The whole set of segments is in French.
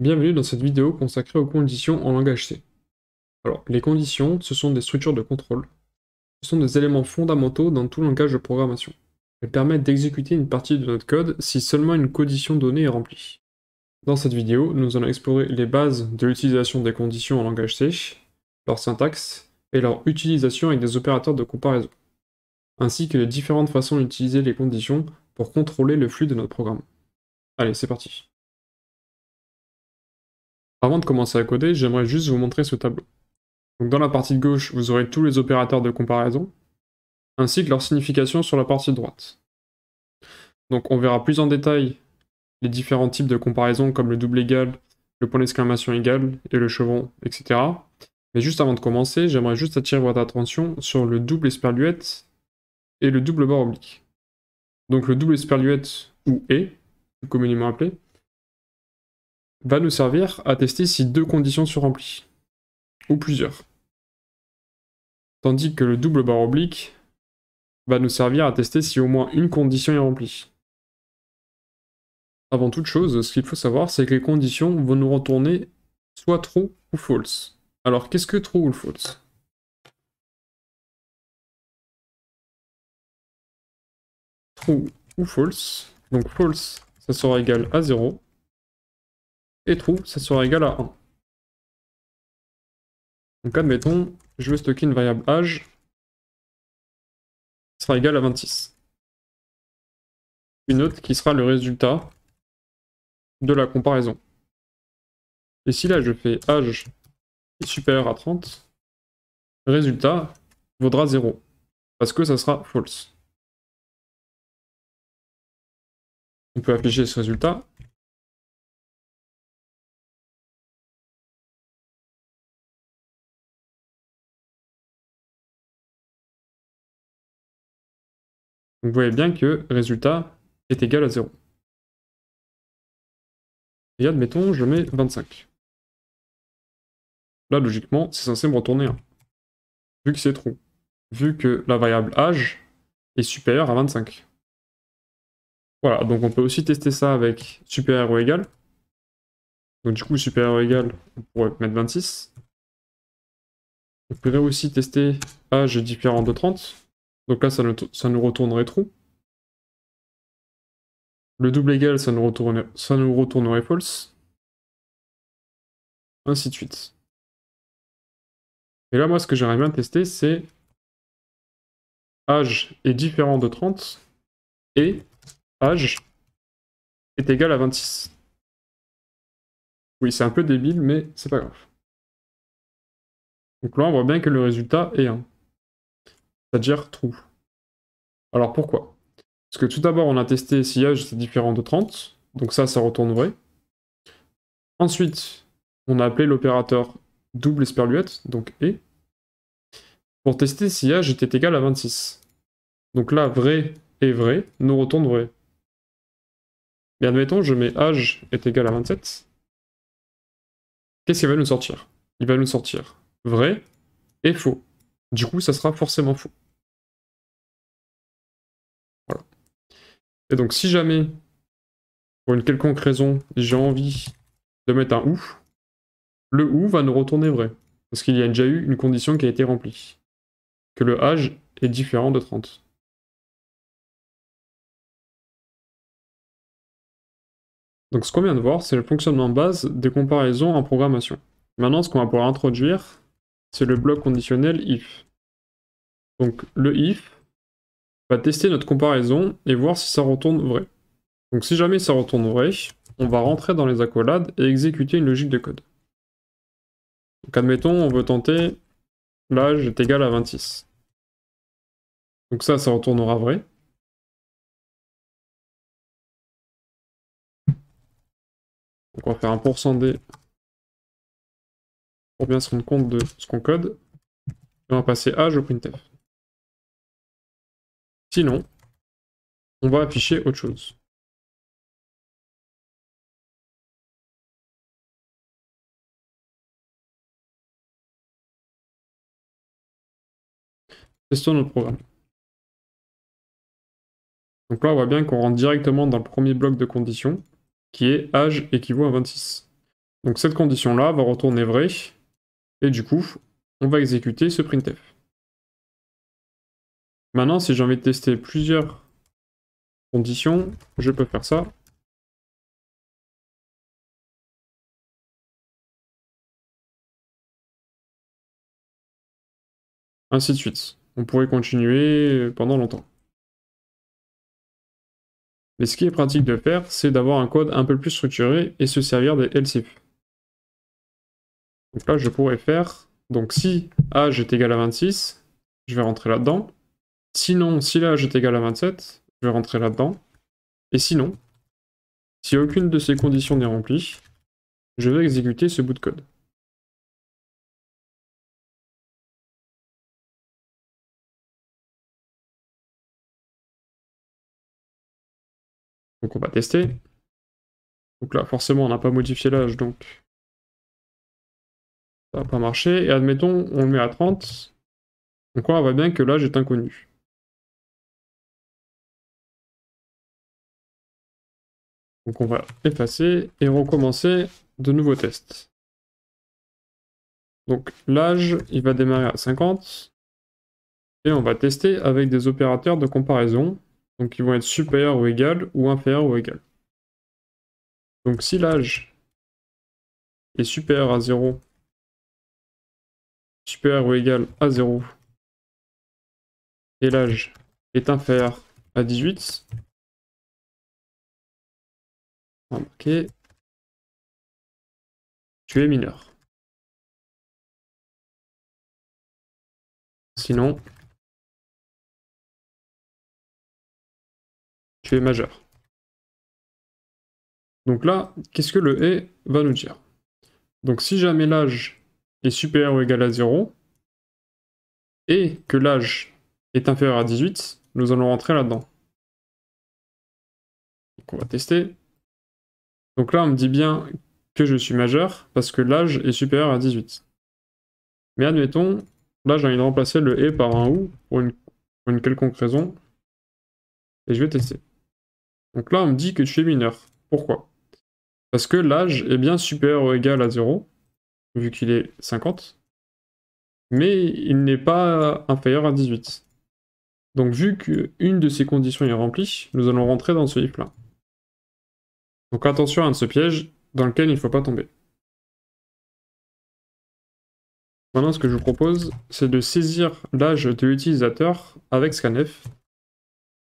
Bienvenue dans cette vidéo consacrée aux conditions en langage C. Alors, les conditions, ce sont des structures de contrôle. Ce sont des éléments fondamentaux dans tout langage de programmation. Elles permettent d'exécuter une partie de notre code si seulement une condition donnée est remplie. Dans cette vidéo, nous allons explorer les bases de l'utilisation des conditions en langage C, leur syntaxe et leur utilisation avec des opérateurs de comparaison, ainsi que les différentes façons d'utiliser les conditions pour contrôler le flux de notre programme. Allez, c'est parti. Avant de commencer à coder, j'aimerais juste vous montrer ce tableau. Donc dans la partie de gauche, vous aurez tous les opérateurs de comparaison, ainsi que leur signification sur la partie de droite. Donc on verra plus en détail les différents types de comparaison comme le double égal, le point d'exclamation égal et le chevron, etc. Mais juste avant de commencer, j'aimerais juste attirer votre attention sur le double esperluette et le double barre oblique. Donc le double esperluette, ou et, plus communément appelé, va nous servir à tester si deux conditions sont remplies, ou plusieurs. Tandis que le double barre oblique va nous servir à tester si au moins une condition est remplie. Avant toute chose, ce qu'il faut savoir, c'est que les conditions vont nous retourner soit true ou false. Alors, qu'est-ce que true ou false? True ou false. Donc false, ça sera égal à 0. Et true, ça sera égal à 1. Donc admettons, je veux stocker une variable âge, qui sera égale à 26. Une autre qui sera le résultat de la comparaison. Et si là je fais âge est supérieur à 30, le résultat vaudra 0. Parce que ça sera false. On peut afficher ce résultat. Donc vous voyez bien que résultat est égal à 0. Et admettons, je mets 25. Là, logiquement, c'est censé me retourner 1. Vu que c'est true. Vu que la variable âge est supérieure à 25. Voilà, donc on peut aussi tester ça avec supérieur ou égal. Donc du coup, supérieur ou égal, on pourrait mettre 26. On pourrait aussi tester âge est différent de 30. Donc là, ça nous retournerait true. Le double égal, ça nous retournerait false. Ainsi de suite. Et là, moi, ce que j'aimerais bien tester, c'est âge est différent de 30 et âge est égal à 26. Oui, c'est un peu débile, mais c'est pas grave. Donc là, on voit bien que le résultat est 1. C'est-à-dire true. Alors pourquoi? Parce que tout d'abord, on a testé si âge était différent de 30. Donc ça retourne vrai. Ensuite, on a appelé l'opérateur double esperluette, donc et, pour tester si âge était égal à 26. Donc là, vrai et vrai nous retourne vrai. Mais admettons, je mets âge est égal à 27. Qu'est-ce qu'il va nous sortir? Il va nous sortir vrai et faux. Du coup, ça sera forcément faux. Voilà. Et donc, si jamais, pour une quelconque raison, j'ai envie de mettre un ou, le ou va nous retourner vrai. Parce qu'il y a déjà eu une condition qui a été remplie. Que le âge est différent de 30. Donc ce qu'on vient de voir, c'est le fonctionnement base des comparaisons en programmation. Maintenant, ce qu'on va pouvoir introduire, c'est le bloc conditionnel if. Donc le if va tester notre comparaison et voir si ça retourne vrai. Donc si jamais ça retourne vrai, on va rentrer dans les accolades et exécuter une logique de code. Donc admettons, on veut tenter l'âge est égal à 26. Donc ça retournera vrai. Donc on va faire un %d pour bien se rendre compte de ce qu'on code. Et on va passer âge au printf. Sinon, on va afficher autre chose. Testons notre programme. Donc là, on voit bien qu'on rentre directement dans le premier bloc de conditions, qui est âge équivaut à 26. Donc cette condition-là va retourner vrai, et du coup, on va exécuter ce printf. Maintenant, si j'ai envie de tester plusieurs conditions, je peux faire ça. Ainsi de suite. On pourrait continuer pendant longtemps. Mais ce qui est pratique de faire, c'est d'avoir un code un peu plus structuré et se servir des else if. Donc là, je pourrais faire, donc si âge est égal à 26, je vais rentrer là-dedans. Sinon, si l'âge est égal à 27, je vais rentrer là-dedans. Et sinon, si aucune de ces conditions n'est remplie, je vais exécuter ce bout de code. Donc on va tester. Donc là, forcément, on n'a pas modifié l'âge, donc ça va pas marcher. Et admettons, on le met à 30. Donc là, on voit bien que l'âge est inconnu. Donc on va effacer et recommencer de nouveaux tests. Donc l'âge, il va démarrer à 50. Et on va tester avec des opérateurs de comparaison. Donc ils vont être supérieurs ou égal ou inférieurs ou égal. Donc si l'âge est supérieur à 0, supérieur ou égal à 0, et l'âge est inférieur à 18, on va marquer tu es mineur. Sinon, tu es majeur. Donc là, qu'est-ce que le et va nous dire? Donc si jamais l'âge est supérieur ou égal à 0, et que l'âge est inférieur à 18, nous allons rentrer là-dedans. Donc on va tester. Donc là, on me dit bien que je suis majeur, parce que l'âge est supérieur à 18. Mais admettons, là j'ai envie de remplacer le et par un ou, pour une quelconque raison, et je vais tester. Donc là, on me dit que tu es mineur. Pourquoi? Parce que l'âge est bien supérieur ou égal à 0, vu qu'il est 50, mais il n'est pas inférieur à 18. Donc vu qu'une de ces conditions est remplie, nous allons rentrer dans ce if-là. Donc attention à un de ce piège dans lequel il ne faut pas tomber. Maintenant, ce que je vous propose, c'est de saisir l'âge de l'utilisateur avec scanf.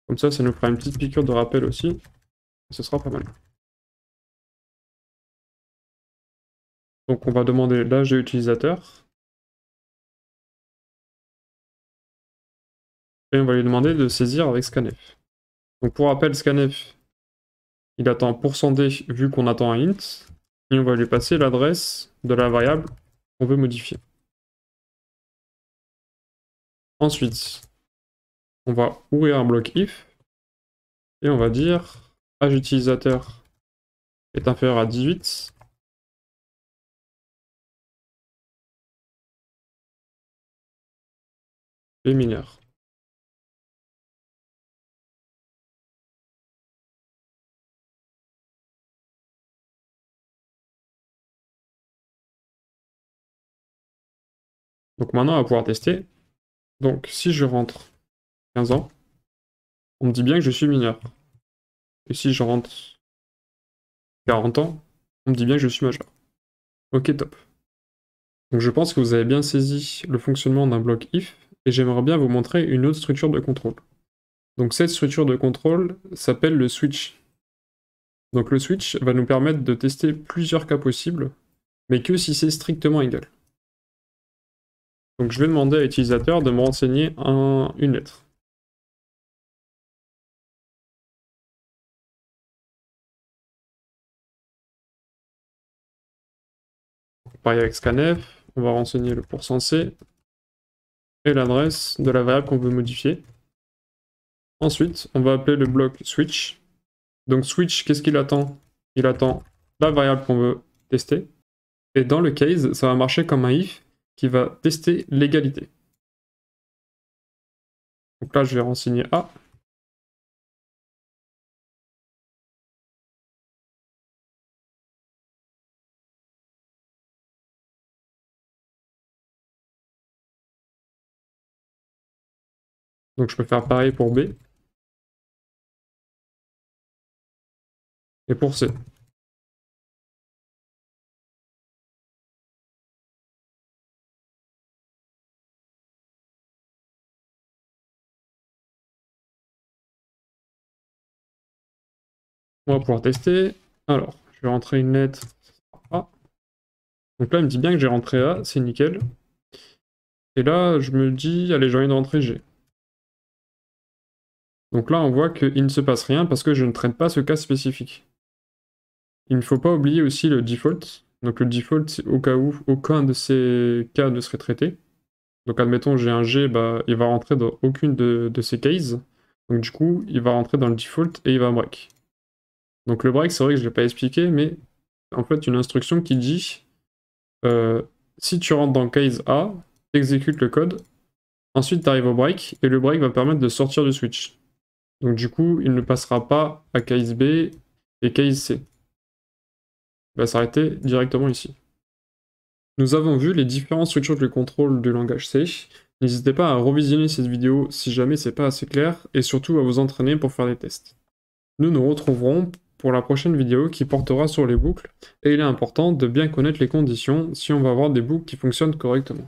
Comme ça nous fera une petite piqûre de rappel aussi. Ce sera pas mal. Donc on va demander l'âge de l'utilisateur. Et on va lui demander de saisir avec scanf. Donc pour rappel, scanf, il attend %d vu qu'on attend un int. Et on va lui passer l'adresse de la variable qu'on veut modifier. Ensuite, on va ouvrir un bloc if. Et on va dire âge utilisateur est inférieur à 18. Et mineur. Donc maintenant, on va pouvoir tester. Donc si je rentre 15 ans, on me dit bien que je suis mineur. Et si je rentre 40 ans, on me dit bien que je suis majeur. Ok, top. Donc je pense que vous avez bien saisi le fonctionnement d'un bloc if, et j'aimerais bien vous montrer une autre structure de contrôle. Donc cette structure de contrôle s'appelle le switch. Donc le switch va nous permettre de tester plusieurs cas possibles, mais que si c'est strictement égal. Donc je vais demander à l'utilisateur de me renseigner une lettre. Pareil avec scanf, on va renseigner le %c et l'adresse de la variable qu'on veut modifier. Ensuite, on va appeler le bloc switch. Donc switch, qu'est-ce qu'il attend? Il attend la variable qu'on veut tester. Et dans le case, ça va marcher comme un if qui va tester l'égalité. Donc là, je vais renseigner A. Donc je peux faire pareil pour B. Et pour C. On va pouvoir tester. Alors, je vais rentrer une lettre. A. Donc là, il me dit bien que j'ai rentré A, c'est nickel. Et là, je me dis, allez, j'ai envie de rentrer G. Donc là, on voit qu'il ne se passe rien parce que je ne traite pas ce cas spécifique. Il ne faut pas oublier aussi le default. Donc le default, c'est au cas où aucun de ces cas ne serait traité. Donc admettons, j'ai un G, bah, il va rentrer dans aucune de ces cases. Donc du coup, il va rentrer dans le default et il va break. Donc le break, c'est vrai que je ne l'ai pas expliqué, mais en fait, une instruction qui dit si tu rentres dans case A, exécute le code, ensuite tu arrives au break, et le break va permettre de sortir du switch. Donc du coup, il ne passera pas à case B et case C. Il va s'arrêter directement ici. Nous avons vu les différentes structures de contrôle du langage C. N'hésitez pas à revisionner cette vidéo si jamais c'est pas assez clair, et surtout à vous entraîner pour faire des tests. Nous nous retrouverons pour la prochaine vidéo qui portera sur les boucles, et il est important de bien connaître les conditions si on va avoir des boucles qui fonctionnent correctement.